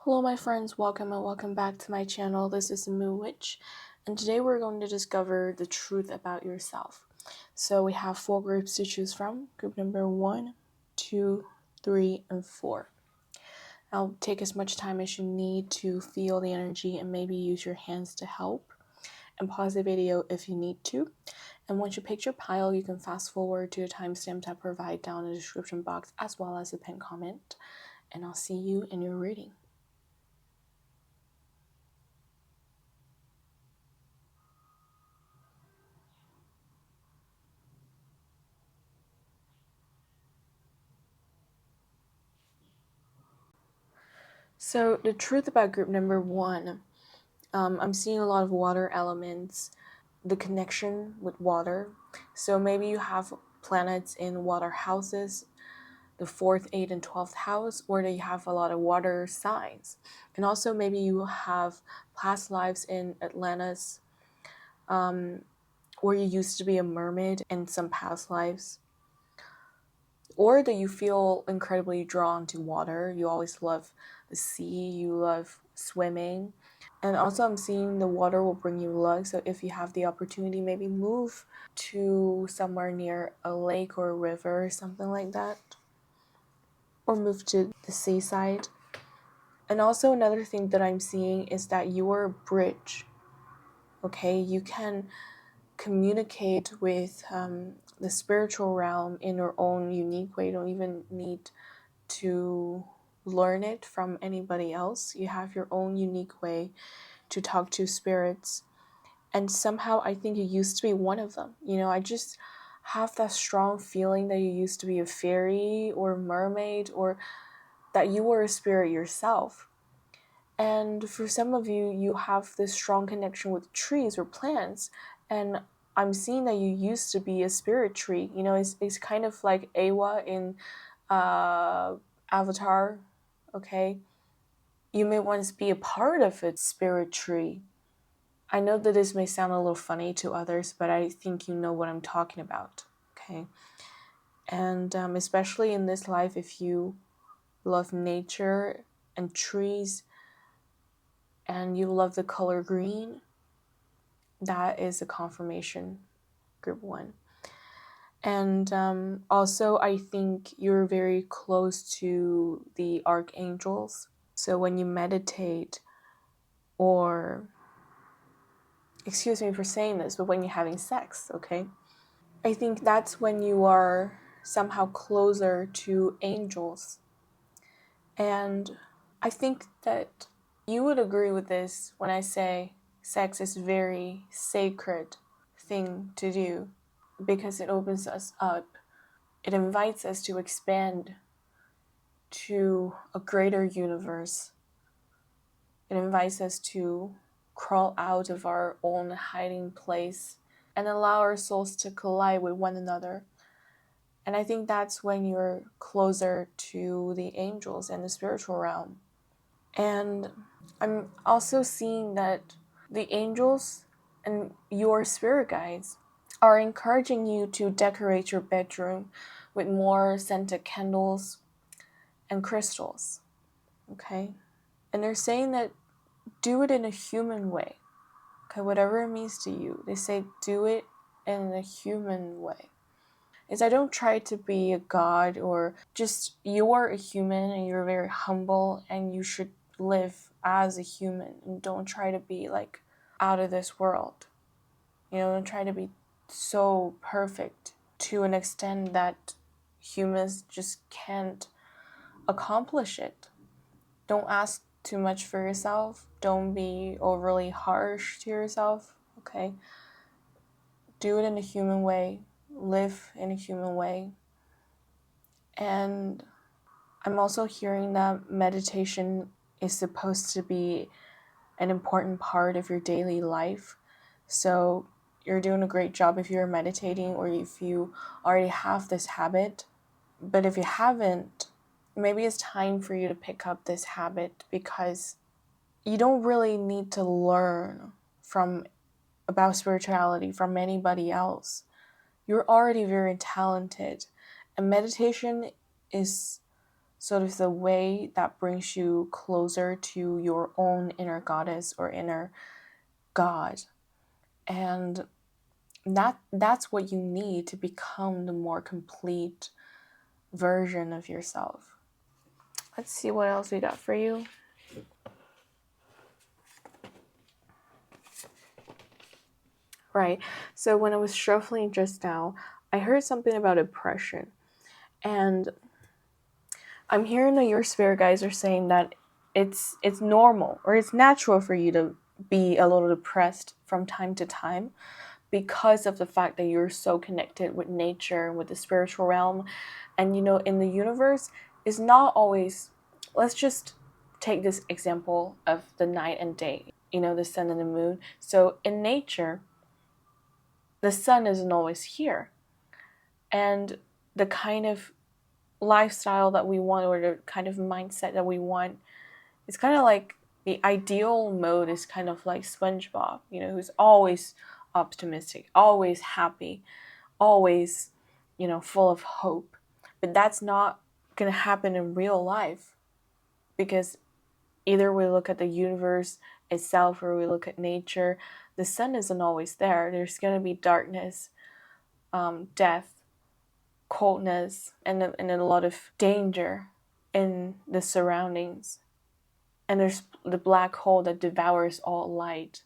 Hello my friends, welcome and welcome back to my channel. This is the Moon Witch, and today we're going to discover the truth about yourself. So we have 4 groups to choose from. Group number 1, 2, 3, and 4. Now take as much time as you need to feel the energy and maybe use your hands to help. And pause the video if you need to. And once you pick your pile, you can fast forward to the timestamp I provide down in the description box as well as a pinned comment. And I'll see you in your reading. So the truth about group number 1, I'm seeing a lot of water elements, the connection with water. So maybe you have planets in water houses, the 4th, 8th, and 12th house, or that you have a lot of water signs. And also maybe you have past lives in Atlantis, or you used to be a mermaid in some past lives. Or that you feel incredibly drawn to water. You always love the sea, you love swimming. And also I'm seeing the water will bring you luck. So if you have the opportunity, maybe move to somewhere near a lake or a river or something like that. Or move to the seaside. And also another thing that I'm seeing is that you are a bridge. Okay, you can communicate with the spiritual realm in your own unique way. You don't even need to learn it from anybody else. You have your own unique way to talk to spirits. And somehow I think you used to be one of them. You know, I just have that strong feeling that you used to be a fairy or a mermaid, or that you were a spirit yourself. And for some of you, you have this strong connection with trees or plants. And I'm seeing that you used to be a spirit tree. You know, it's kind of like Awa in Avatar, okay? You may once be a part of its spirit tree. I know that this may sound a little funny to others, but I think you know what I'm talking about, okay? And especially in this life, if you love nature and trees and you love the color green, that is a confirmation, group 1. And also, I think you're very close to the archangels. So when you meditate, or excuse me for saying this, but when you're having sex, okay? I think that's when you are somehow closer to angels. And I think that you would agree with this when I say sex is a very sacred thing to do, because it opens us up. It invites us to expand to a greater universe. It invites us to crawl out of our own hiding place and allow our souls to collide with one another. And I think that's when you're closer to the angels and the spiritual realm. And I'm also seeing that the angels and your spirit guides are encouraging you to decorate your bedroom with more scented candles and crystals, okay? And they're saying that do it in a human way, okay? Whatever it means to you, they say do it in a human way. Is I don't try to be a god, or just you're a human and you're very humble and you should live as a human, and don't try to be like out of this world. You know, don't try to be so perfect to an extent that humans just can't accomplish it. Don't ask too much for yourself. Don't be overly harsh to yourself, okay? Do it in a human way. Live in a human way. And I'm also hearing that meditation is supposed to be an important part of your daily life. So you're doing a great job if you're meditating, or if you already have this habit. But if you haven't, maybe it's time for you to pick up this habit, because you don't really need to learn about spirituality from anybody else. You're already very talented, and meditation is sort of the way that brings you closer to your own inner goddess or inner god. And that's what you need to become the more complete version of yourself. Let's see what else we got for you. Right. So when I was shuffling just now, I heard something about depression. And I'm hearing that your spirit guides are saying that it's normal or it's natural for you to be a little depressed from time to time, because of the fact that you're so connected with nature and with the spiritual realm. And in the universe is not always, let's just take this example of the night and day, the sun and the moon. So in nature, the sun isn't always here. And the kind of lifestyle that we want, or the kind of mindset that we want, it's kind of like the ideal mode is kind of like SpongeBob, who's always optimistic, always happy, always, full of hope. But that's not going to happen in real life, because either we look at the universe itself or we look at nature, the sun isn't always there. There's going to be darkness, death, coldness, and a lot of danger in the surroundings. And there's the black hole that devours all light.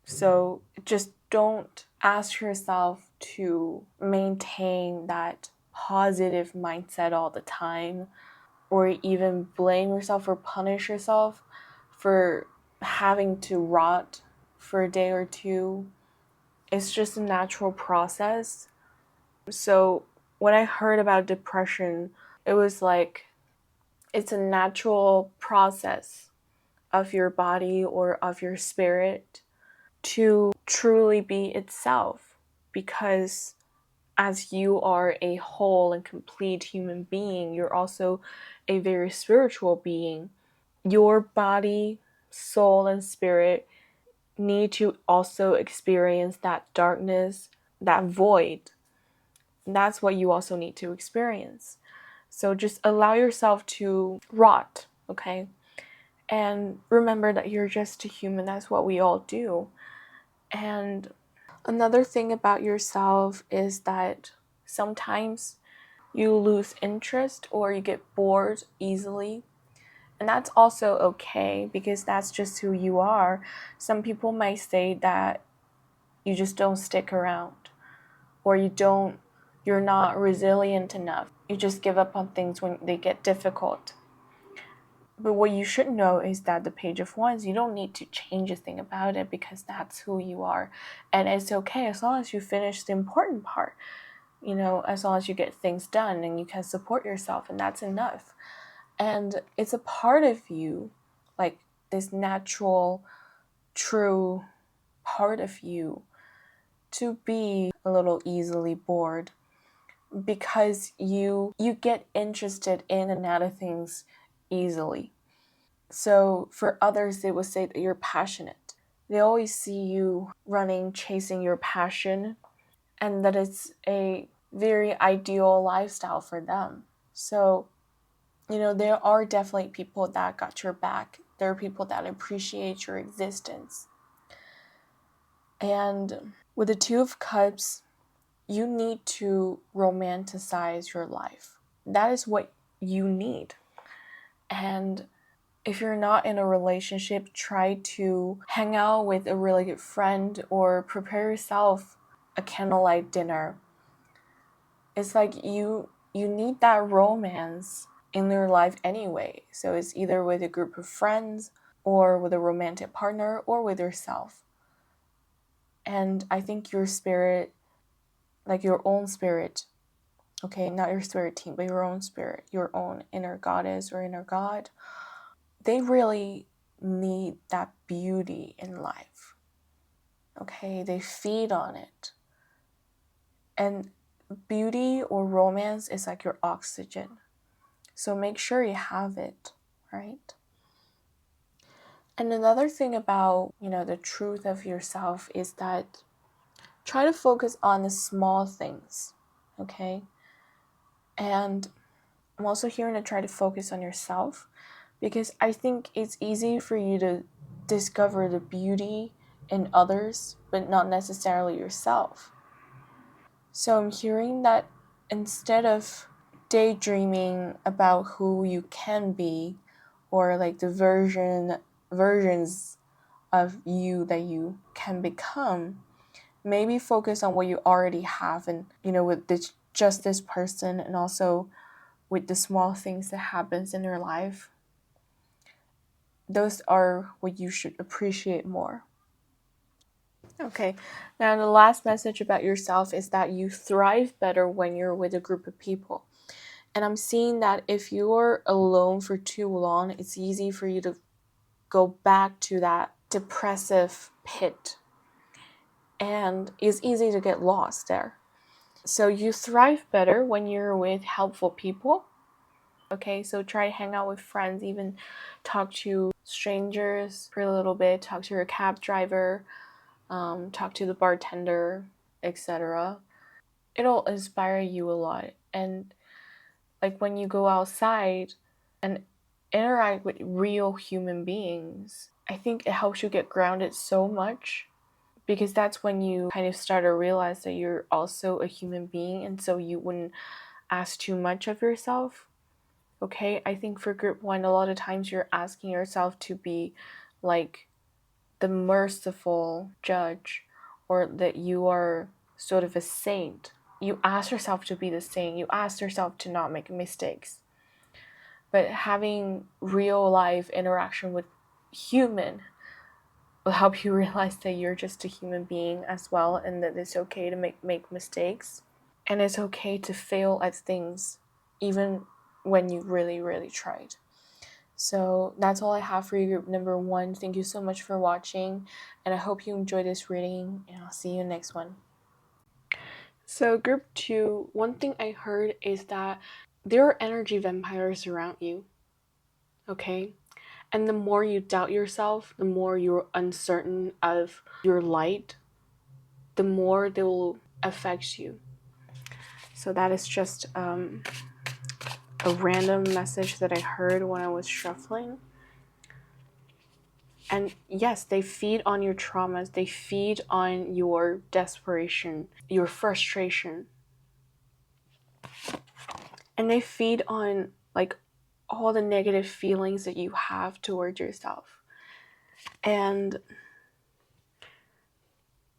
So just don't ask yourself to maintain that positive mindset all the time, or even blame yourself or punish yourself for having to rot for a day or two. It's just a natural process. So when I heard about depression, it was like it's a natural process of your body or of your spirit to truly be itself, because as you are a whole and complete human being, you're also a very spiritual being. Your body, soul, and spirit need to also experience that darkness, that void. And that's what you also need to experience. So just allow yourself to rot, okay? And remember that you're just a human. That's what we all do. And another thing about yourself is that sometimes you lose interest or you get bored easily. And that's also okay, because that's just who you are. Some people might say that you just don't stick around, or you're not resilient enough. You just give up on things when they get difficult. But what you should know is that the Page of Wands, you don't need to change a thing about it, because that's who you are. And it's okay as long as you finish the important part, as long as you get things done and you can support yourself, and that's enough. And it's a part of you, like this natural, true part of you, to be a little easily bored, because you get interested in and out of things easily. So for others, they would say that you're passionate. They always see you running, chasing your passion, and that it's a very ideal lifestyle for them. So, there are definitely people that got your back. There are people that appreciate your existence. And with the Two of Cups, you need to romanticize your life. That is what you need. And if you're not in a relationship, try to hang out with a really good friend or prepare yourself a candlelight dinner. It's like you need that romance in your life anyway. So it's either with a group of friends or with a romantic partner or with yourself. And I think your spirit, like your own spirit, okay, not your spirit team, but your own spirit, your own inner goddess or inner god, they really need that beauty in life. Okay, they feed on it. And beauty or romance is like your oxygen. So make sure you have it, right? And another thing about, the truth of yourself is that try to focus on the small things, okay? And I'm also hearing to try to focus on yourself, because I think it's easy for you to discover the beauty in others, but not necessarily yourself. So I'm hearing that instead of daydreaming about who you can be, or like the versions of you that you can become, maybe focus on what you already have, and with just this person, and also with the small things that happens in your life. Those are what you should appreciate more. Okay, now the last message about yourself is that you thrive better when you're with a group of people. And I'm seeing that if you're alone for too long, it's easy for you to go back to that depressive pit. And it's easy to get lost there. So you thrive better when you're with helpful people. Okay, so try to hang out with friends, even talk to strangers for a little bit, talk to your cab driver, talk to the bartender, etc. It'll inspire you a lot. And like when you go outside and interact with real human beings, I think it helps you get grounded so much, because that's when you kind of start to realize that you're also a human being, and so you wouldn't ask too much of yourself. Okay, I think for group one, a lot of times you're asking yourself to be like the merciful judge, or that you are sort of a saint. You ask yourself to be the saint, you ask yourself to not make mistakes. But having real life interaction with human will help you realize that you're just a human being as well, and that it's okay to make mistakes, and it's okay to fail at things even when you really, really tried. So that's all I have for you, group number one. Thank you so much for watching, and I hope you enjoyed this reading, and I'll see you next one. So group two, one thing I heard is that there are energy vampires around you, okay? And the more you doubt yourself, the more you're uncertain of your light, the more they will affect you. So that is just a random message that I heard when I was shuffling. And yes, they feed on your traumas, they feed on your desperation, your frustration. And they feed on like all the negative feelings that you have towards yourself. And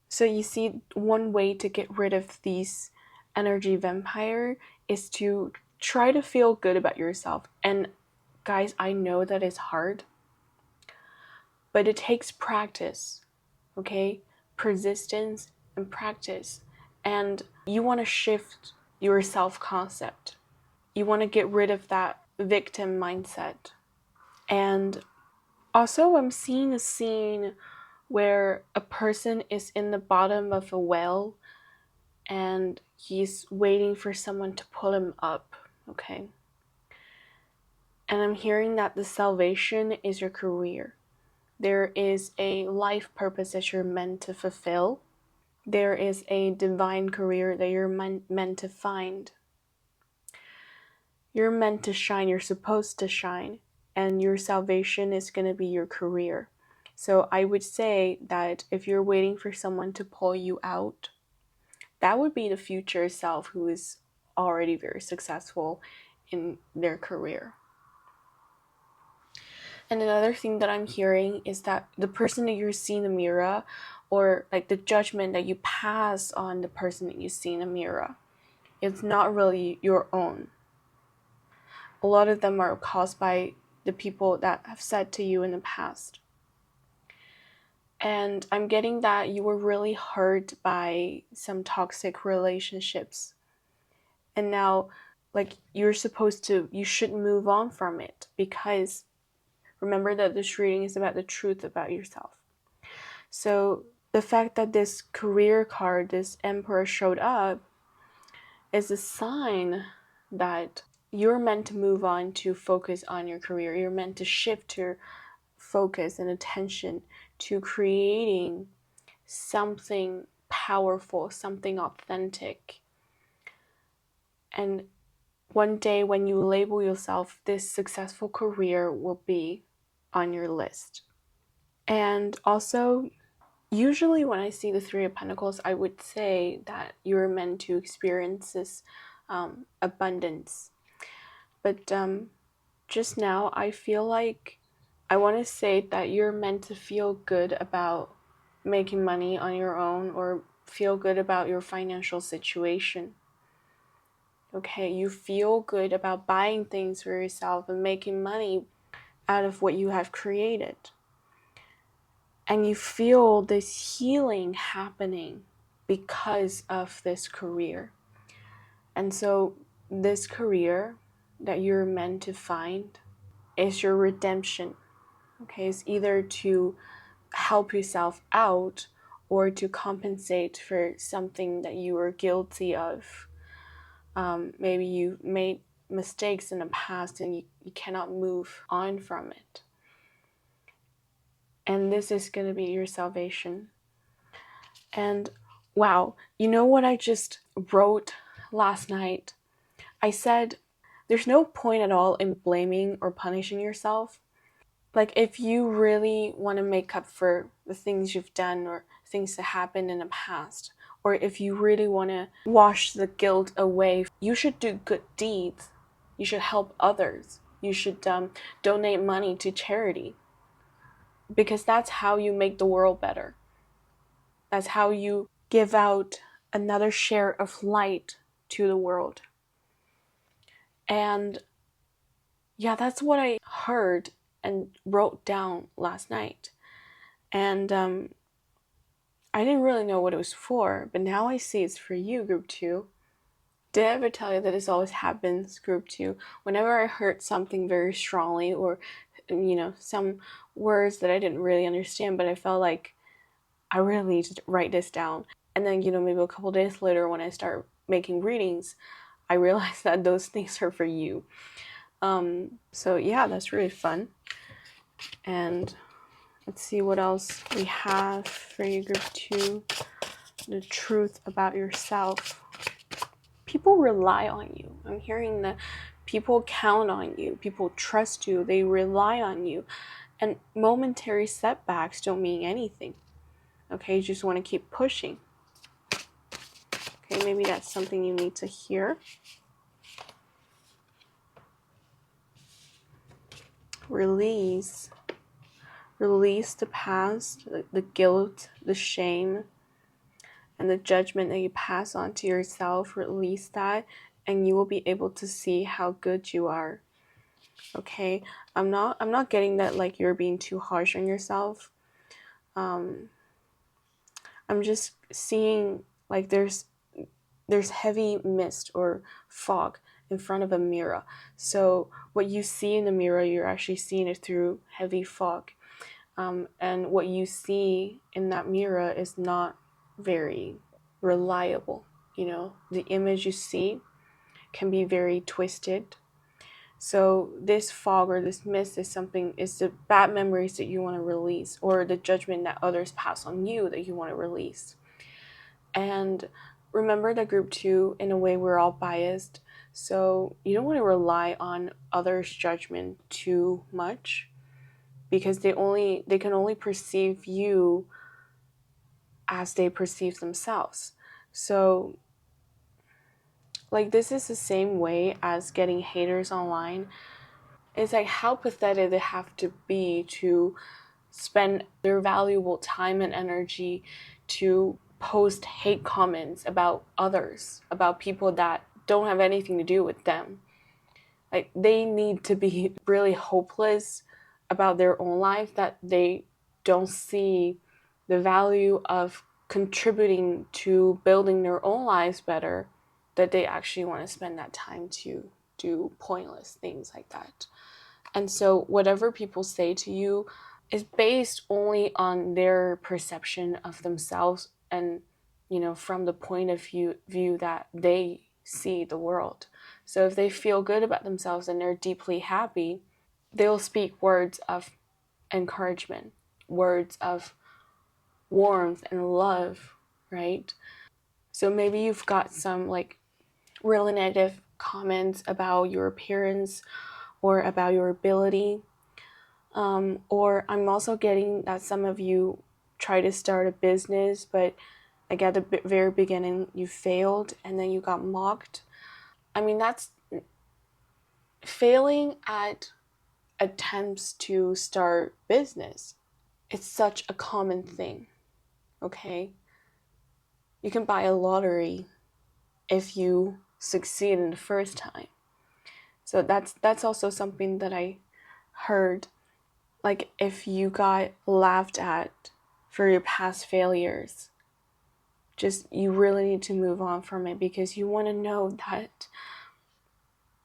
so you see, one way to get rid of these energy vampire is to try to feel good about yourself. And guys, I know that it's hard, but it takes practice, okay? Persistence and practice. And you want to shift your self-concept. You want to get rid of that victim mindset. And also, I'm seeing a scene where a person is in the bottom of a well and he's waiting for someone to pull him up, okay? And I'm hearing that the salvation is your career. There is a life purpose that you're meant to fulfill. There is a divine career that you're meant to find. You're meant to shine, you're supposed to shine, and your salvation is going to be your career. So I would say that if you're waiting for someone to pull you out, that would be the future self who is already very successful in their career. And another thing that I'm hearing is that the person that you're seeing in the mirror, or like the judgment that you pass on the person that you see in the mirror, it's not really your own. A lot of them are caused by the people that have said to you in the past. And I'm getting that you were really hurt by some toxic relationships. And now, like, you should move on from it, because remember that this reading is about the truth about yourself. So the fact that this career card, this Emperor, showed up is a sign that you're meant to move on to focus on your career. You're meant to shift your focus and attention to creating something powerful, something authentic. And one day when you label yourself, this successful career will be on your list. And also, usually when I see the Three of Pentacles, I would say that you're meant to experience this abundance. But just now, I feel like I want to say that you're meant to feel good about making money on your own, or feel good about your financial situation. Okay, you feel good about buying things for yourself and making money out of what you have created. And you feel this healing happening because of this career. And so this career that you're meant to find is your redemption. Okay, it's either to help yourself out or to compensate for something that you were guilty of. Maybe you made mistakes in the past and you cannot move on from it. And this is going to be your salvation. And wow, you know what I just wrote last night? I said, there's no point at all in blaming or punishing yourself. Like, if you really want to make up for the things you've done or things that happened in the past, or if you really want to wash the guilt away, you should do good deeds. You should help others. You should donate money to charity. Because that's how you make the world better. That's how you give out another share of light to the world. And yeah, that's what I heard and wrote down last night. And I didn't really know what it was for, but now I see it's for you, Group 2. Did I ever tell you that this always happens, Group 2? Whenever I heard something very strongly, or, some words that I didn't really understand, but I felt like I really need to write this down. And then, maybe a couple days later when I start making readings, I realized that those things are for you. So yeah, that's really fun. And let's see what else we have for you, Group 2. The truth about yourself. People rely on you. I'm hearing that people count on you. People trust you. They rely on you. And momentary setbacks don't mean anything. Okay, you just want to keep pushing. Okay, maybe that's something you need to hear. Release. Release the past, the guilt, the shame, and the judgment that you pass on to yourself. Release that, and you will be able to see how good you are. Okay, I'm not getting that like you're being too harsh on yourself. I'm just seeing like there's heavy mist or fog in front of a mirror. So what you see in the mirror, you're actually seeing it through heavy fog. And what you see in that mirror is not very reliable. The image you see can be very twisted. So this fog or this mist is the bad memories that you want to release, or the judgment that others pass on you that you want to release. And remember that Group 2, in a way, we're all biased. So you don't want to rely on others' judgment too much, because they can only perceive you as they perceive themselves. So like, this is the same way as getting haters online. It's like, how pathetic they have to be to spend their valuable time and energy to post hate comments about others, about people that don't have anything to do with them. Like, they need to be really hopeless about their own life, that they don't see the value of contributing to building their own lives better, that they actually want to spend that time to do pointless things like that. And so whatever people say to you is based only on their perception of themselves, and from the point of view that they see the world. So if they feel good about themselves and they're deeply happy, they'll speak words of encouragement, words of warmth and love, right? So maybe you've got some like really negative comments about your appearance or about your ability. Or I'm also getting that some of you try to start a business, but like at the very beginning you failed and then you got mocked. I mean, that's failing at attempts to start business. It's such a common thing, okay? You can buy a lottery if you succeed in the first time. So that's also something that I heard. Like, if you got laughed at for your past failures, just you really need to move on from it, because you want to know that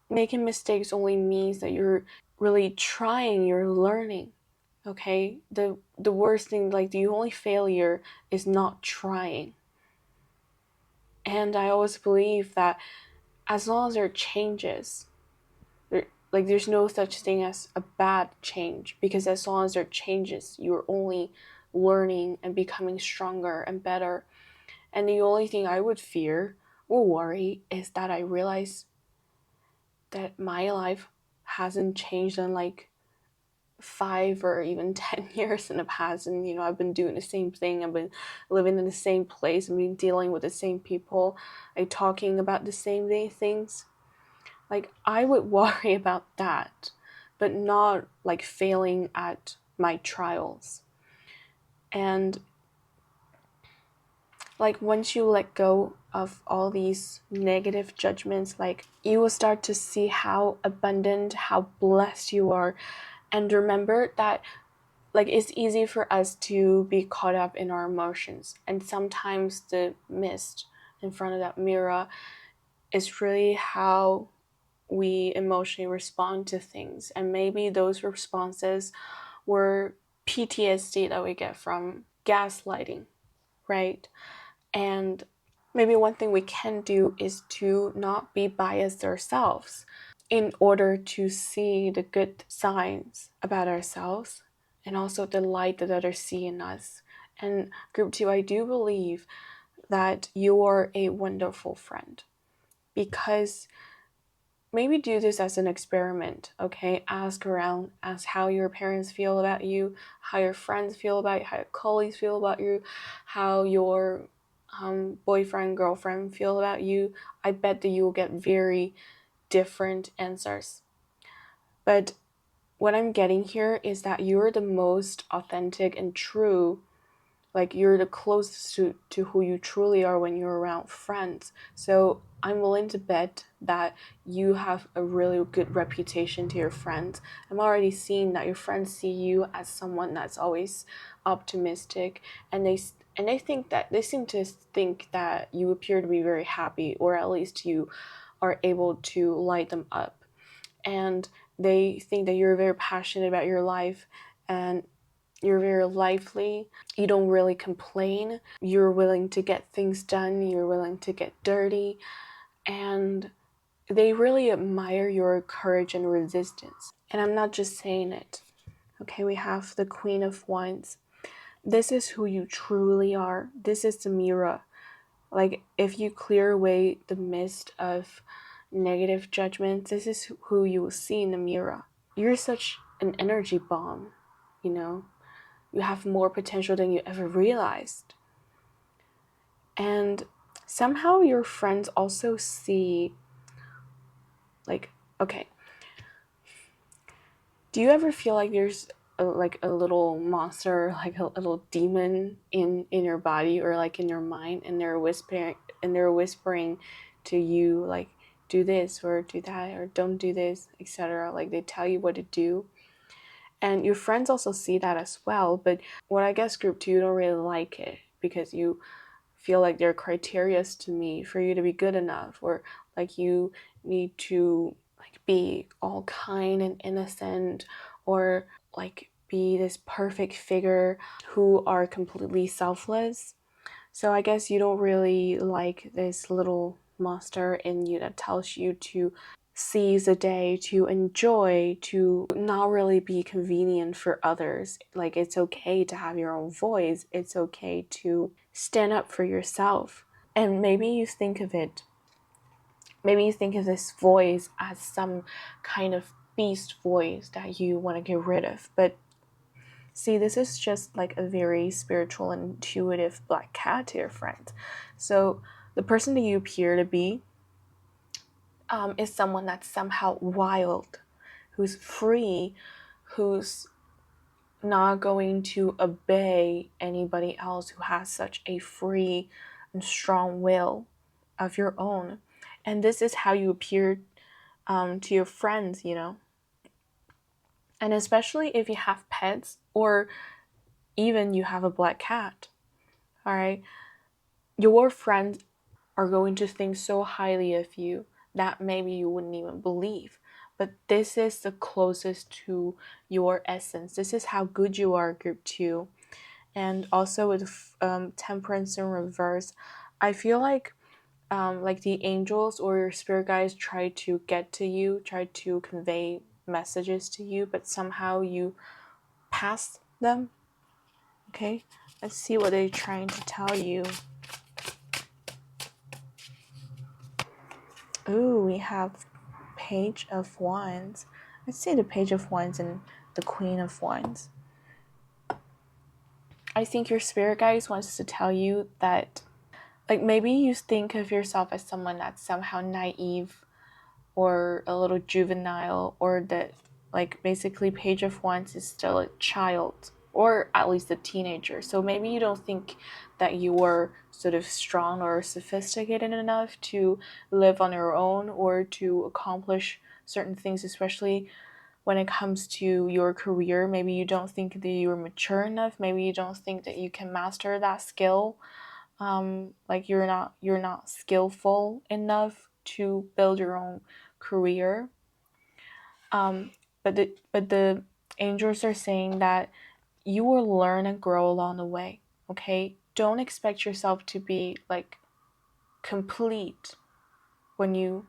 making mistakes only means that you're really trying, you're learning. Okay? The worst thing, like the only failure is not trying. And I always believe that as long as there are changes, there's no such thing as a bad change, because as long as there are changes, you're only learning and becoming stronger and better. And the only thing I would fear or worry is that I realize that my life hasn't changed in like 5 or even 10 years in the past, and I've been doing the same thing, I've been living in the same place, I've been dealing with the same people, like talking about the same things. Like, I would worry about that, but not like failing at my trials. And like, once you let go of all these negative judgments, like, you will start to see how abundant, how blessed you are. And remember that, like, it's easy for us to be caught up in our emotions, and sometimes the mist in front of that mirror is really how we emotionally respond to things. And maybe those responses were PTSD that we get from gaslighting, right? And maybe one thing we can do is to not be biased ourselves, in order to see the good signs about ourselves and also the light that others see in us. And group 2, I do believe that you are a wonderful friend, because maybe do this as an experiment, okay? Ask around, ask how your parents feel about you, how your friends feel about you, how your colleagues feel about you, how your boyfriend, girlfriend feel about you. I bet that you will get very different answers. But what I'm getting here is that you're the most authentic and true. Like, you're the closest to who you truly are when you're around friends. So I'm willing to bet that you have a really good reputation to your friends. I'm already seeing that your friends see you as someone that's always optimistic, and they think that they seem to think that you appear to be very happy, or at least you are able to light them up. And they think that you're very passionate about your life, and you're very lively. You don't really complain. You're willing to get things done. You're willing to get dirty. And they really admire your courage and resistance. And I'm not just saying it. Okay, we have the Queen of Wands. This is who you truly are. This is the mirror. Like, if you clear away the mist of negative judgments, this is who you will see in the mirror. You're such an energy bomb, you know? You have more potential than you ever realized. And somehow your friends also see, like, okay, do you ever feel like there's a little monster, like a little demon in your body, or like in your mind, and they're whispering to you, like, do this or do that, or don't do this, etc. Like, they tell you what to do. And your friends also see that as well. But what I guess group 2, you don't really like it, because you feel like there are criteria to meet for you to be good enough, or like you need to like be all kind and innocent, or like be this perfect figure who are completely selfless. So I guess you don't really like this little monster in you that tells you to seize the day, to enjoy, to not really be convenient for others. Like, it's okay to have your own voice. It's okay to stand up for yourself. And maybe you think of it Maybe you think of this voice as some kind of beast voice that you want to get rid of. But see, this is just like a very spiritual and intuitive black cat to your friend. So the person that you appear to be is someone that's somehow wild, who's free, who's not going to obey anybody else, who has such a free and strong will of your own. And this is how you appear to your friends, you know. And especially if you have pets, or even you have a black cat, all right, your friends are going to think so highly of you that maybe you wouldn't even believe. But this is the closest to your essence. This is how good you are, group 2. And also with temperance in reverse, I feel like the angels or your spirit guides try to get to you, try to convey messages to you, but somehow you pass them. Okay, let's see what they're trying to tell you. Ooh, we have Page of Wands. Let's see the Page of Wands and the Queen of Wands. I think your spirit guides wants to tell you that, like, maybe you think of yourself as someone that's somehow naive or a little juvenile, or that, like, basically Page of Wands is still a child, or at least a teenager. So maybe you don't think that you are sort of strong or sophisticated enough to live on your own or to accomplish certain things, especially when it comes to your career. Maybe you don't think that you're mature enough. Maybe you don't think that you can master that skill. Like you're not skillful enough to build your own career. But the angels are saying that you will learn and grow along the way. Okay, don't expect yourself to be like complete when you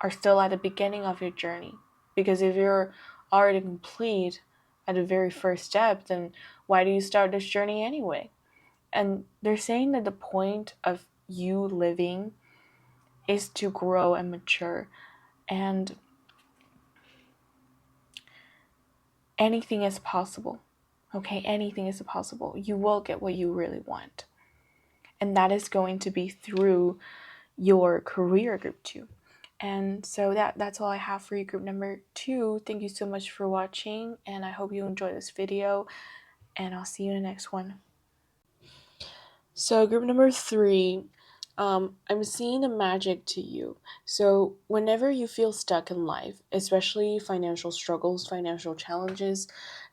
are still at the beginning of your journey, because if you're already complete at the very first step, then why do you start this journey anyway? And they're saying that the point of you living is to grow and mature, and anything is possible. Okay, anything is possible. You will get what you really want. And that is going to be through your career, group 2. And so that's all I have for you, group number 2. Thank you so much for watching, and I hope you enjoyed this video, and I'll see you in the next one. So group number 3, I'm seeing a magic to you. So whenever you feel stuck in life, especially financial struggles, financial challenges,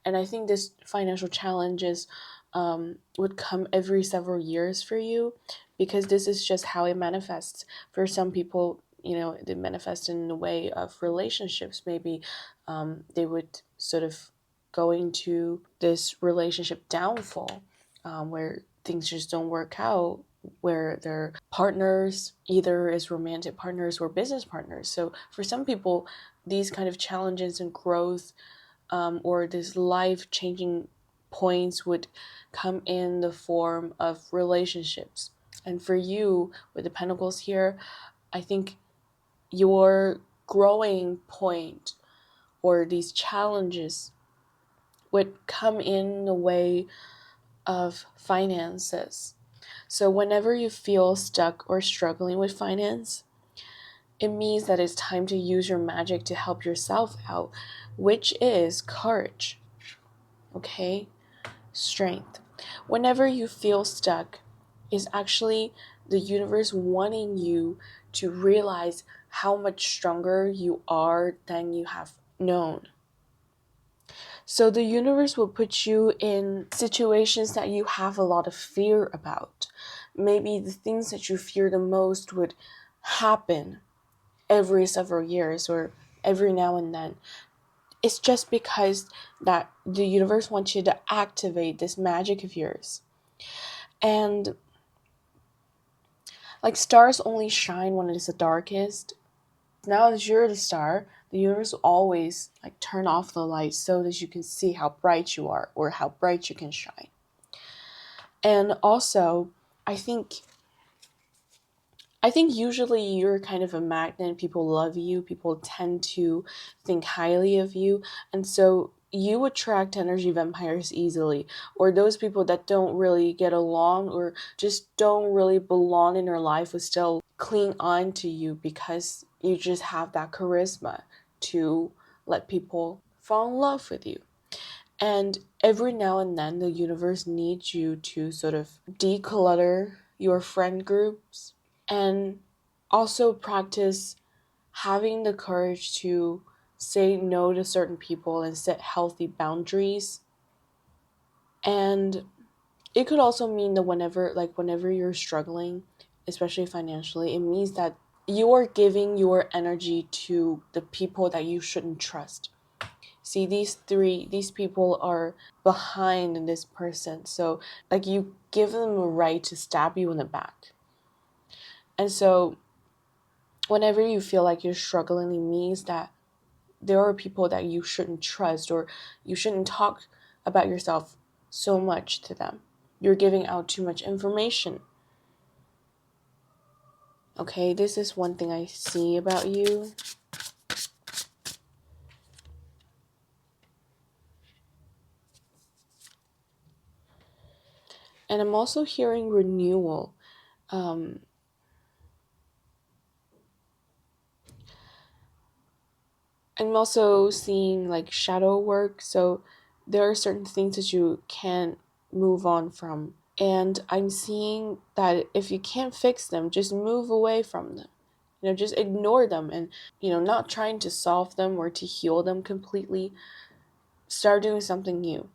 and I think this financial challenges would come every several years for you, because this is just how it manifests. For some people, you know, they manifest in the way of relationships. Maybe they would sort of go into this relationship downfall, where things just don't work out, where their partners either is romantic partners or business partners. So for some people, these kind of challenges and growth, or this life-changing points would come in the form of relationships. And for you, with the Pentacles here, I think your growing point or these challenges would come in the way of finances. So whenever you feel stuck or struggling with finance, it means that it's time to use your magic to help yourself out, which is courage. Okay? Strength. Whenever you feel stuck, is actually the universe wanting you to realize how much stronger you are than you have known. So the universe will put you in situations that you have a lot of fear about. Maybe the things that you fear the most would happen every several years or every now and then. It's just because that the universe wants you to activate this magic of yours. And like stars only shine when it is the darkest. Now that you're the star, the universe will always like turn off the lights so that you can see how bright you are or how bright you can shine. And also, I think I think usually you're kind of a magnet. People love you. People tend to think highly of you. And so you attract energy vampires easily, or those people that don't really get along or just don't really belong in your life will still cling on to you because you just have that charisma to let people fall in love with you. And every now and then, the universe needs you to sort of declutter your friend groups and also practice having the courage to say no to certain people and set healthy boundaries. And it could also mean that whenever you're struggling, especially financially, it means that you are giving your energy to the people that you shouldn't trust. See, these people are behind this person. So, like, you give them a right to stab you in the back. And so, whenever you feel like you're struggling, it means that there are people that you shouldn't trust, or you shouldn't talk about yourself so much to them. You're giving out too much information. Okay, this is one thing I see about you. And I'm also hearing renewal. Um, I'm also seeing like shadow work. So there are certain things that you can't move on from. And I'm seeing that if you can't fix them, just move away from them. Just ignore them and, not trying to solve them or to heal them completely. Start doing something new.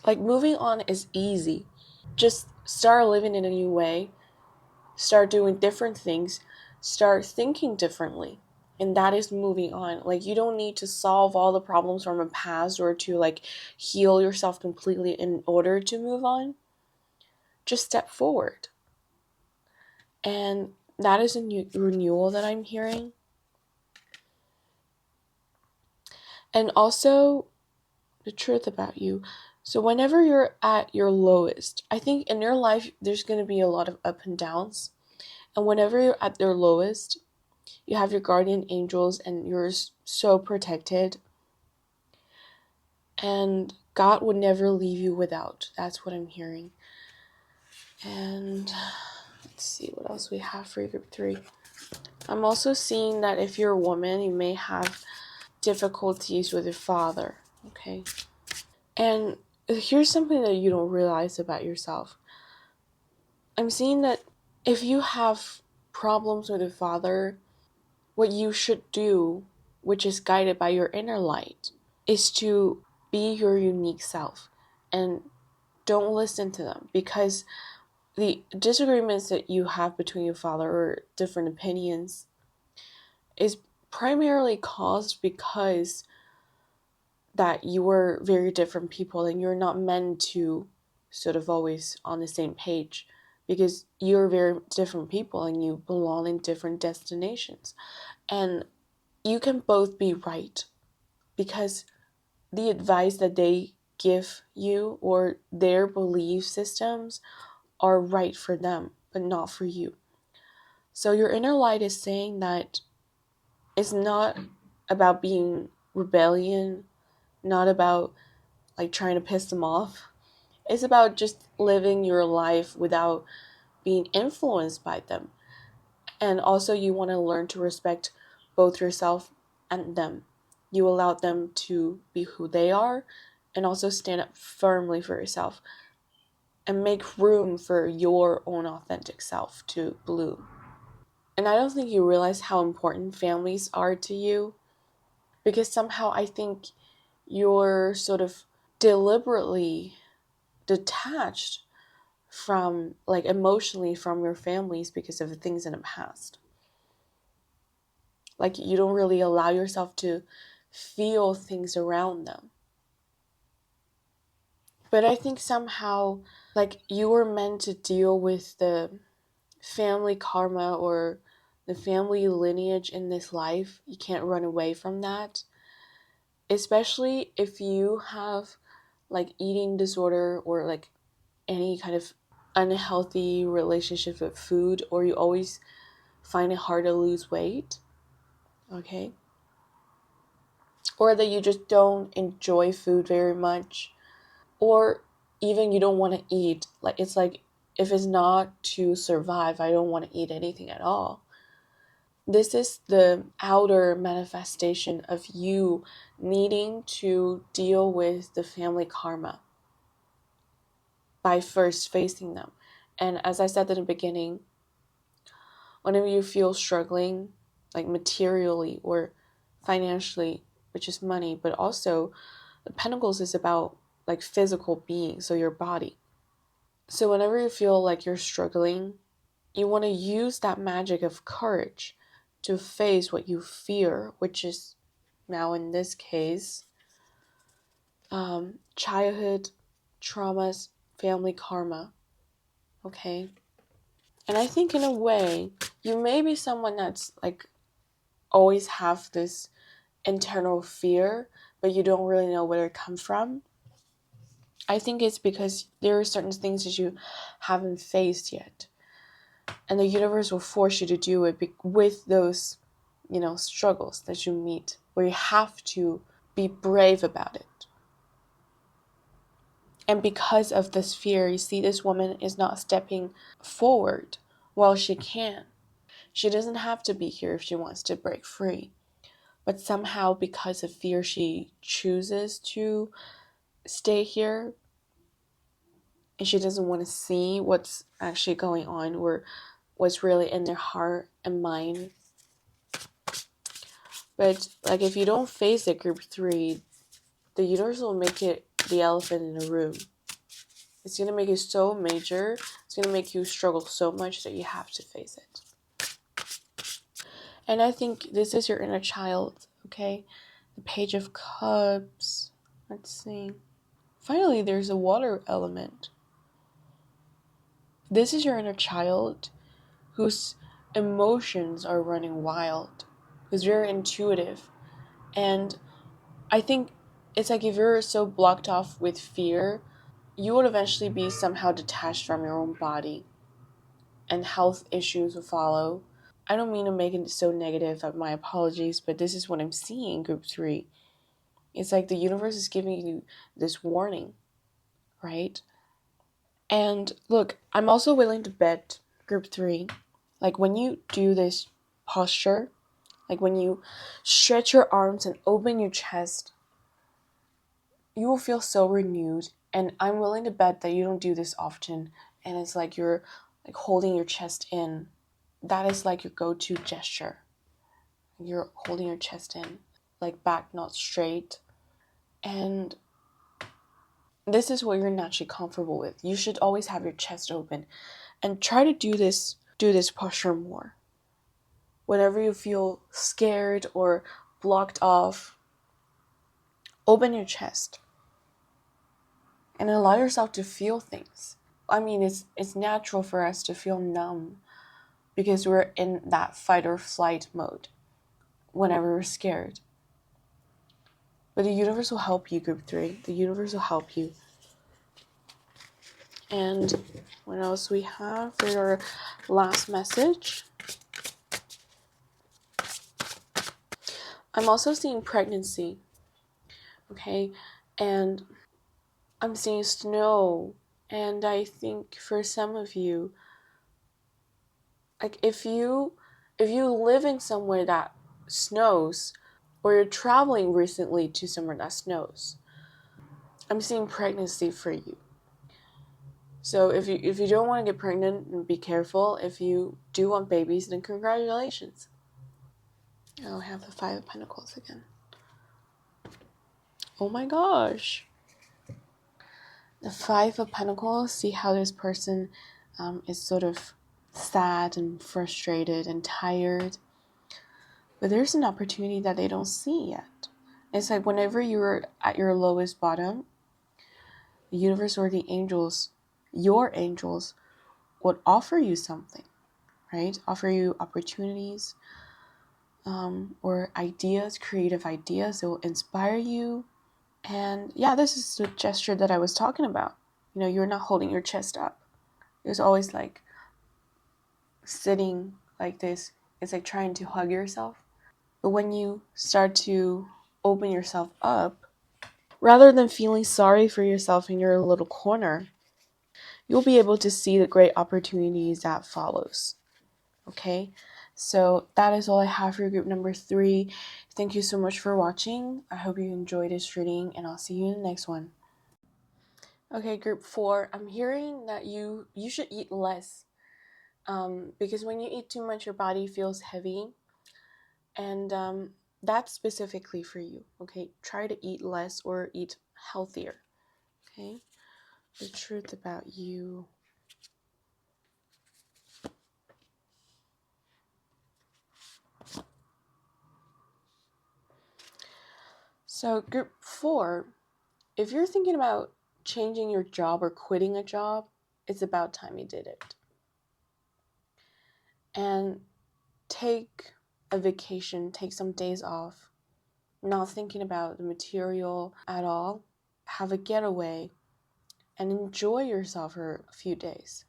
Like, moving on is easy. Just start living in a new way. Start doing different things. Start thinking differently. And that is moving on. Like, you don't need to solve all the problems from a past or to like heal yourself completely in order to move on. Just step forward. And that is a new renewal that I'm hearing. And also the truth about you. So whenever you're at your lowest, I think in your life there's going to be a lot of up and downs. And whenever you're at their lowest, you have your guardian angels and you're so protected. And God would never leave you without. That's what I'm hearing. And let's see what else we have for group 3. I'm also seeing that if you're a woman, you may have difficulties with your father. Okay. And here's something that you don't realize about yourself. I'm seeing that if you have problems with your father, what you should do, which is guided by your inner light, is to be your unique self and don't listen to them, because the disagreements that you have between your father or different opinions is primarily caused because that you were very different people and you're not meant to sort of always on the same page, because you're very different people and you belong in different destinations. And you can both be right, because the advice that they give you or their belief systems are right for them, but not for you. So your inner light is saying that it's not about being rebellion, not about like trying to piss them off. It's about just living your life without being influenced by them. And also, you want to learn to respect both yourself and them. You allow them to be who they are and also stand up firmly for yourself and make room for your own authentic self to bloom. And I don't think you realize how important families are to you, because somehow I think you're sort of deliberately detached from, like, emotionally from your families because of the things in the past. Like, you don't really allow yourself to feel things around them. But I think somehow, like, you were meant to deal with the family karma or the family lineage in this life. You can't run away from that. Especially if you have like eating disorder or like any kind of unhealthy relationship with food, or you always find it hard to lose weight, okay? Or that you just don't enjoy food very much, or even you don't want to eat. Like, it's like, if it's not to survive, I don't want to eat anything at all. This is the outer manifestation of you needing to deal with the family karma by first facing them. And as I said in the beginning, whenever you feel struggling, like materially or financially, which is money, but also the Pentacles is about like physical being, so your body. So whenever you feel like you're struggling, you want to use that magic of courage to face what you fear, which is now in this case, childhood traumas, family karma, okay? And I think in a way, you may be someone that's like always have this internal fear, but you don't really know where it comes from. I think it's because there are certain things that you haven't faced yet. And the universe will force you to do it with those, struggles that you meet, where you have to be brave about it. And because of this fear, you see this woman is not stepping forward while she can. She doesn't have to be here if she wants to break free. But somehow, because of fear, she chooses to stay here. And she doesn't want to see what's actually going on, or what's really in their heart and mind. But like, if you don't face it, group 3, the universe will make it the elephant in the room. It's going to make it so major. It's going to make you struggle so much that you have to face it. And I think this is your inner child, okay? The Page of Cups. Let's see. Finally, there's a water element. This is your inner child whose emotions are running wild, who's very intuitive. And I think it's like, if you're so blocked off with fear, you would eventually be somehow detached from your own body, and health issues will follow. I don't mean to make it so negative, my apologies, but this is what I'm seeing, group 3. It's like the universe is giving you this warning, right? And look, I'm also willing to bet, group 3, like when you do this posture, like when you stretch your arms and open your chest, you will feel so renewed. And I'm willing to bet that you don't do this often, and it's like you're like holding your chest in. That is like your go-to gesture. You're holding your chest in, like back not straight. And this is what you're naturally comfortable with. You should always have your chest open, and try to do this posture more. Whenever you feel scared or blocked off, open your chest and allow yourself to feel things. I mean, it's natural for us to feel numb because we're in that fight or flight mode whenever we're scared. But the universe will help you, group 3. The universe will help you. And what else we have for your last message? I'm also seeing pregnancy. Okay? And I'm seeing snow. And I think for some of you, like if you live in somewhere that snows, or you're traveling recently to somewhere that snows, I'm seeing pregnancy for you. So if you don't want to get pregnant, be careful. If you do want babies, then congratulations. Oh, I have the 5 of Pentacles again. Oh my gosh. The 5 of Pentacles, see how this person is sort of sad and frustrated and tired. But there's an opportunity that they don't see yet. It's like whenever you're at your lowest bottom, the universe or the angels, your angels, would offer you something, right? Offer you opportunities, or ideas, creative ideas that will inspire you. And yeah, this is the gesture that I was talking about. You're not holding your chest up. It's always like sitting like this. It's like trying to hug yourself. But when you start to open yourself up, rather than feeling sorry for yourself in your little corner, you'll be able to see the great opportunities that follows. Okay, so that is all I have for group number 3. Thank you so much for watching. I hope you enjoyed this reading, and I'll see you in the next one. Okay, group 4, I'm hearing that you should eat less, because when you eat too much, your body feels heavy, and that's specifically for you. Okay, try to eat less or eat healthier. Okay, the truth about you. So group 4, if you're thinking about changing your job or quitting a job, it's about time you did it. And take a vacation, take some days off, not thinking about the material at all. Have a getaway and enjoy yourself for a few days.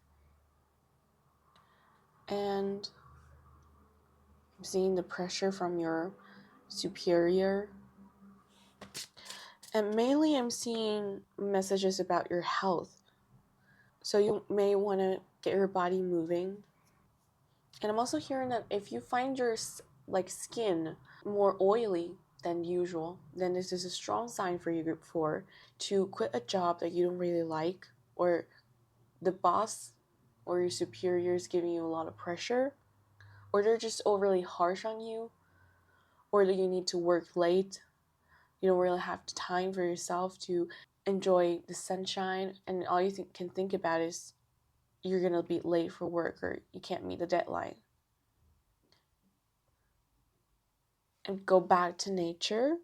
And I'm seeing the pressure from your superior. And mainly I'm seeing messages about your health. So you may want to get your body moving. And I'm also hearing that if you find your skin more oily than usual, then this is a strong sign for you, group 4, to quit a job that you don't really like, or the boss or your superior is giving you a lot of pressure, or they're just overly harsh on you, or that you need to work late. You don't really have time for yourself to enjoy the sunshine, and all you can think about is you're going to be late for work or you can't meet the deadline. And go back to nature.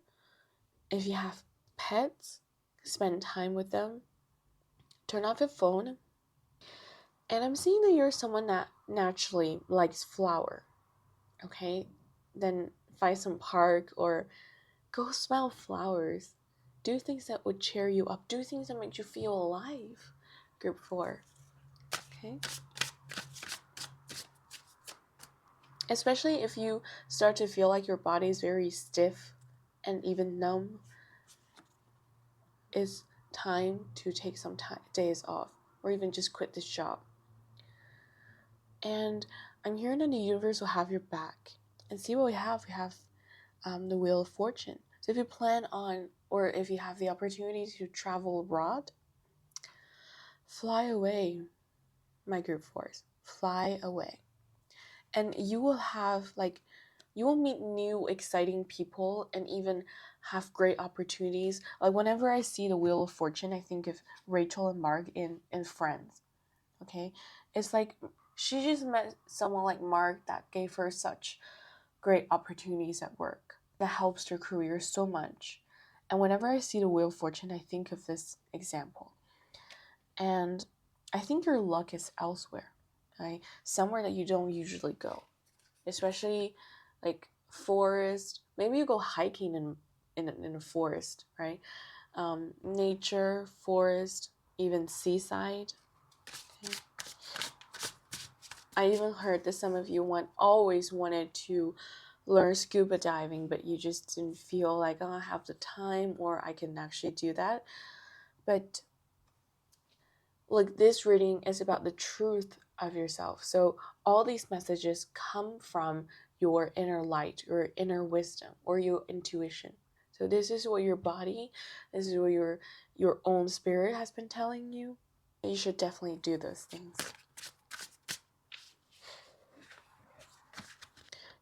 If you have pets, spend time with them. Turn off your phone. And I'm seeing that you're someone that naturally likes flower. Okay? Then find some park or go smell flowers. Do things that would cheer you up. Do things that make you feel alive. Group 4. Okay? Especially if you start to feel like your body is very stiff and even numb, it's time to take some days off or even just quit this job. And I'm hearing that the universe will have your back. And see what we have. We have the Wheel of Fortune. So if you plan on, or if you have the opportunity to travel abroad, fly away, my group 4s. Fly away. And you will you will meet new exciting people and even have great opportunities. Like whenever I see the Wheel of Fortune, I think of Rachel and Mark in Friends. Okay? It's like she just met someone like Mark that gave her such great opportunities at work that helps her career so much. And whenever I see the Wheel of Fortune, I think of this example. And I think your luck is elsewhere, right? Somewhere that you don't usually go, especially like forest. Maybe you go hiking in a forest, right? Nature, forest, even seaside. Okay. I even heard that some of you always wanted to learn scuba diving, but you just didn't feel like, oh, I have the time or I can actually do that. But this reading is about the truth of yourself. So all these messages come from your inner light, your inner wisdom, or your intuition. So this is what your body, this is what your own spirit has been telling you. You should definitely do those things.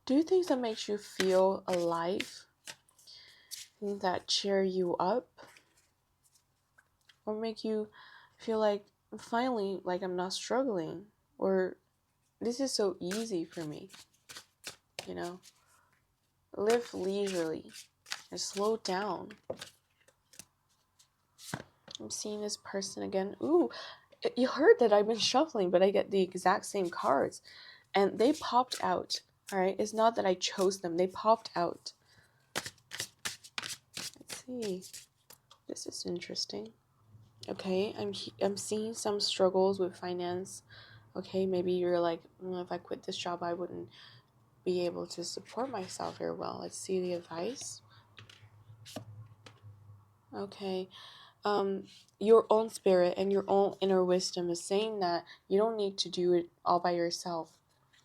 Do things that makes you feel alive, things that cheer you up, or make you feel like finally, like I'm not struggling, or this is so easy for me. Live leisurely and slow down. I'm seeing this person again. Ooh, you heard that I've been shuffling, but I get the exact same cards, and they popped out. All right, it's not that I chose them; they popped out. Let's see. This is interesting. Okay, I'm seeing some struggles with finance. Okay, maybe you're like, if I quit this job, I wouldn't be able to support myself very well. Let's see the advice. Okay, um, your own spirit and your own inner wisdom is saying that you don't need to do it all by yourself.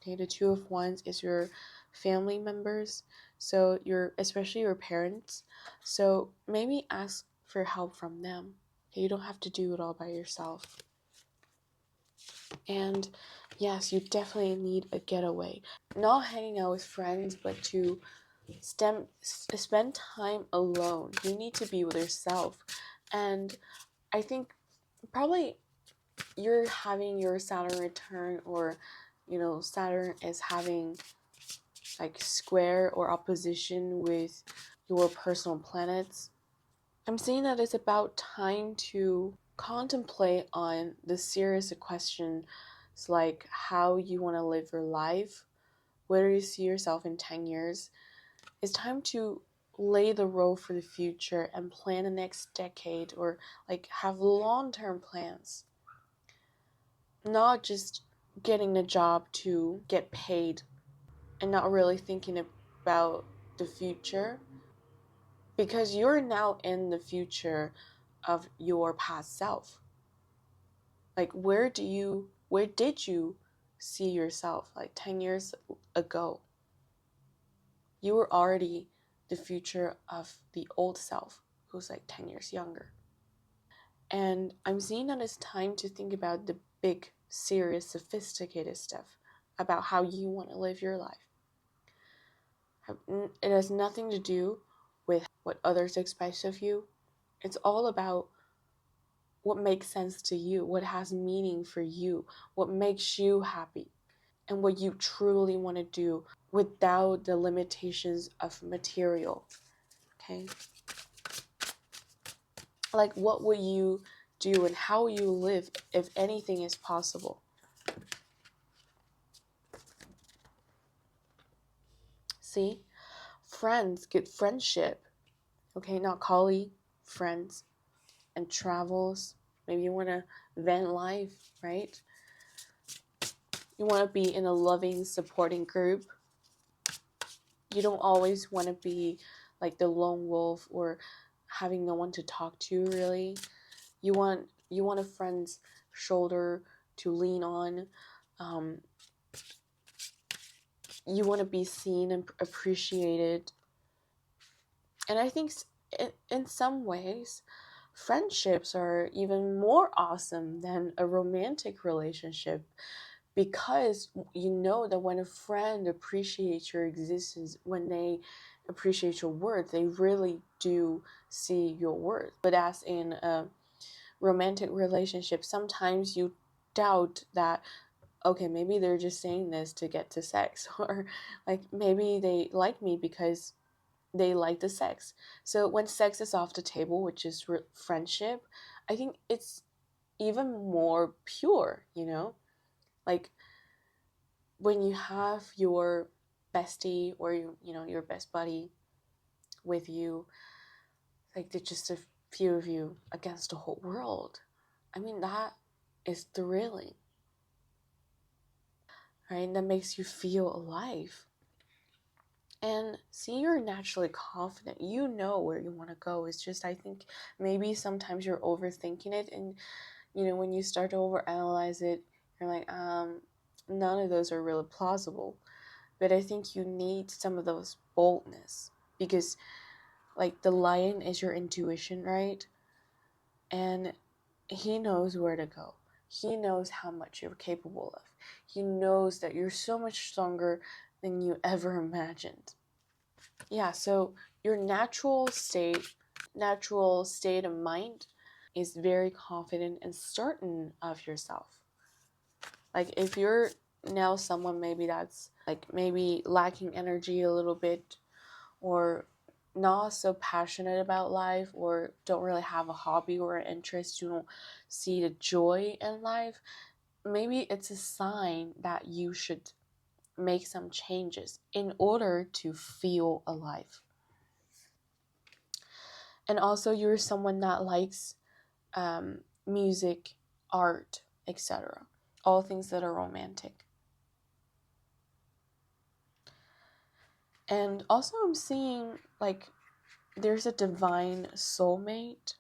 Okay, the Two of Wands is your family members, so especially your parents. So maybe ask for help from them. Okay, you don't have to do it all by yourself. And yes, you definitely need a getaway. Not hanging out with friends, but to spend time alone. You need to be with yourself. And I think probably you're having your Saturn return, or Saturn is having like square or opposition with your personal planets. I'm saying that it's about time to contemplate on the serious questions like how you want to live your life, where you see yourself in 10 years. It's time to lay the road for the future and plan the next decade, or like have long-term plans. Not just getting a job to get paid and not really thinking about the future, because you're now in the future of your past self. Like where did you see yourself like 10 years ago? You were already the future of the old self who's like 10 years younger. And I'm seeing that it's time to think about the big, serious, sophisticated stuff about how you want to live your life. It has nothing to do with what others expect of you. It's all about what makes sense to you, what has meaning for you, what makes you happy, and what you truly want to do without the limitations of material. Okay? Like, what would you do and how will you live if anything is possible? See? Friends, good friendship. Okay, not colleague, friends, and travels. Maybe you want to vent life, right? You want to be in a loving, supporting group. You don't always want to be like the lone wolf or having no one to talk to, really. You want a friend's shoulder to lean on. You want to be seen and appreciated. And I think in some ways, friendships are even more awesome than a romantic relationship, because you know that when a friend appreciates your existence, when they appreciate your worth, they really do see your worth. But as in a romantic relationship, sometimes you doubt that, okay, maybe they're just saying this to get to sex, or like maybe they like me because they like the sex. So when sex is off the table, which is friendship, I think it's even more pure, like when you have your bestie or your best buddy with you, like they're just a few of you against the whole world. I mean, that is thrilling, right? That makes you feel alive. And see, you're naturally confident. You know where you want to go. It's just, I think maybe sometimes you're overthinking it. And, when you start to overanalyze it, you're like, none of those are really plausible. But I think you need some of those boldness, because, like, the lion is your intuition, right? And he knows where to go. He knows how much you're capable of. He knows that you're so much stronger than you ever imagined. Yeah, so your natural state of mind is very confident and certain of yourself. Like if you're now someone maybe that's like maybe lacking energy a little bit, or not so passionate about life, or don't really have a hobby or an interest, you don't see the joy in life, maybe it's a sign that you should make some changes in order to feel alive. And also, you're someone that likes music, art, etc. All things that are romantic. And also I'm seeing like there's a divine soulmate.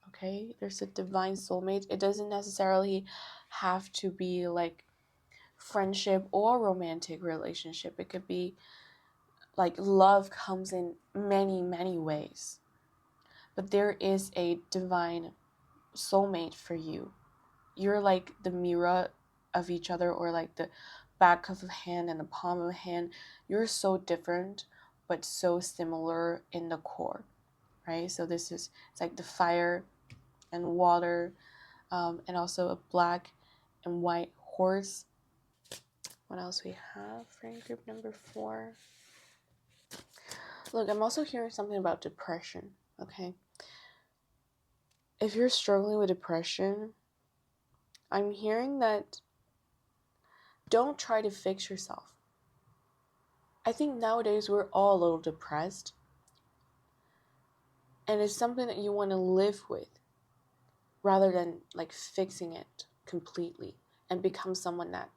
Okay, there's a divine soulmate. It doesn't necessarily have to be like friendship or romantic relationship. It could be like love comes in many, many ways. But there is a divine soulmate for you. You're like the mirror of each other, or like the back of a hand and the palm of a hand. You're so different, but so similar in the core, right? So this is, it's like the fire and water, and also a black and white horse. What else we have for group number 4? Look, I'm also hearing something about depression, okay? If you're struggling with depression, I'm hearing that don't try to fix yourself. I think nowadays we're all a little depressed, and it's something that you want to live with rather than like fixing it completely and become someone that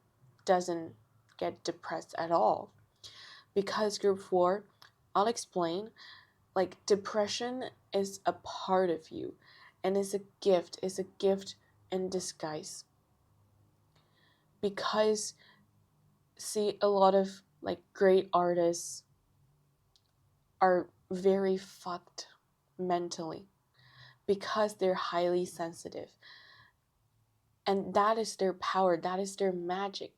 doesn't get depressed at all. Because group 4, I'll explain, like depression is a part of you and it's a gift in disguise. Because see, a lot of like great artists are very fucked mentally because they're highly sensitive. And that is their power, that is their magic.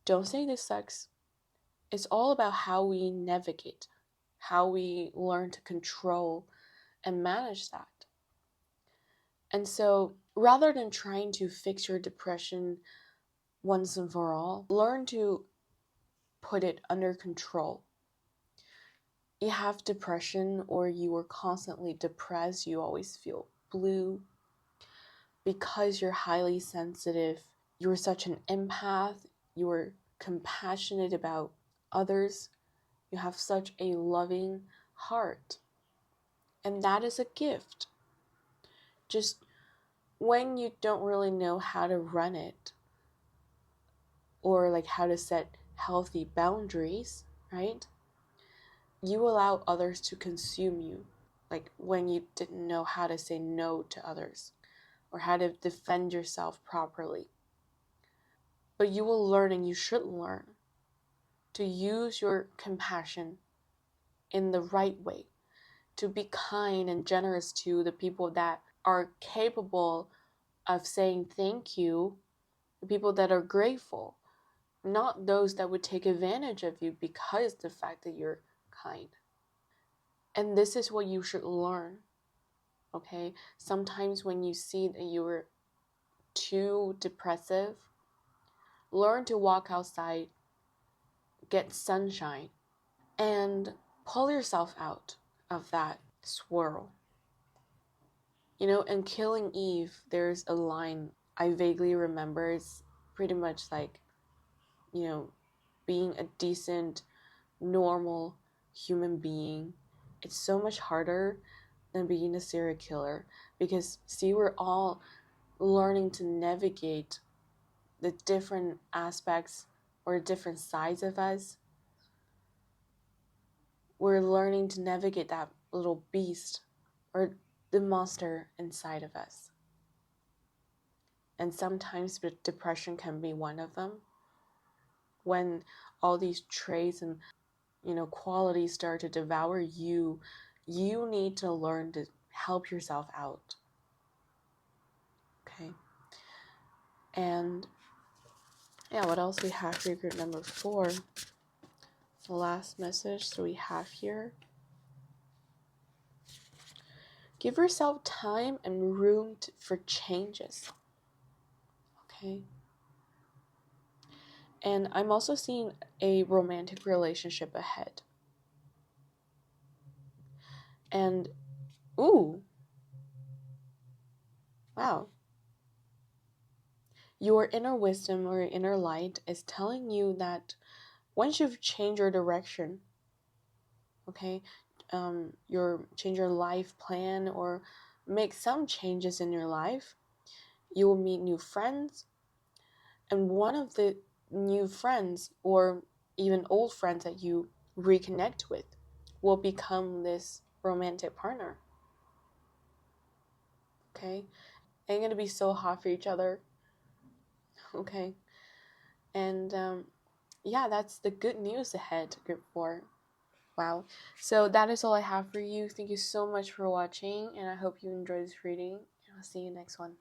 Don't say this sucks. It's all about how we navigate, how we learn to control and manage that. And so, rather than trying to fix your depression once and for all, learn to put it under control. You have depression or you are constantly depressed, you always feel blue because you're highly sensitive, you're such an empath, you're compassionate about others, you have such a loving heart. And that is a gift. Just when you don't really know how to run it or like how to set healthy boundaries, right? You allow others to consume you. Like when you didn't know how to say no to others or how to defend yourself properly. But you will learn, and you should learn, to use your compassion in the right way, to be kind and generous to the people that are capable of saying thank you, the people that are grateful, not those that would take advantage of you because the fact that you're kind. And this is what you should learn, okay? Sometimes when you see that you're too depressive, learn to walk outside, get sunshine, and pull yourself out of that swirl. You know, in Killing Eve, there's a line I vaguely remember. It's pretty much like, you know, being a decent, normal human being. It's so much harder than being a serial killer because, see, we're all learning to navigate the different aspects or different sides of us. We're learning to navigate that little beast or the monster inside of us. And sometimes depression can be one of them. When all these traits and, you know, qualities start to devour you, you need to learn to help yourself out. Okay. And yeah, what else we have for group number 4? The last message that we have here. Give yourself time and room for changes. Okay. And I'm also seeing a romantic relationship ahead. And, ooh, wow. Your inner wisdom or inner light is telling you that once you've changed your direction, okay, change your life plan, or make some changes in your life. You will meet new friends, and one of the new friends, or even old friends that you reconnect with, will become this romantic partner. Okay? And you're gonna be so hot for each other. Okay? And yeah, that's the good news ahead, group 4. Wow. So that is all I have for you. Thank you so much for watching, and I hope you enjoyed this reading, and I'll see you next one.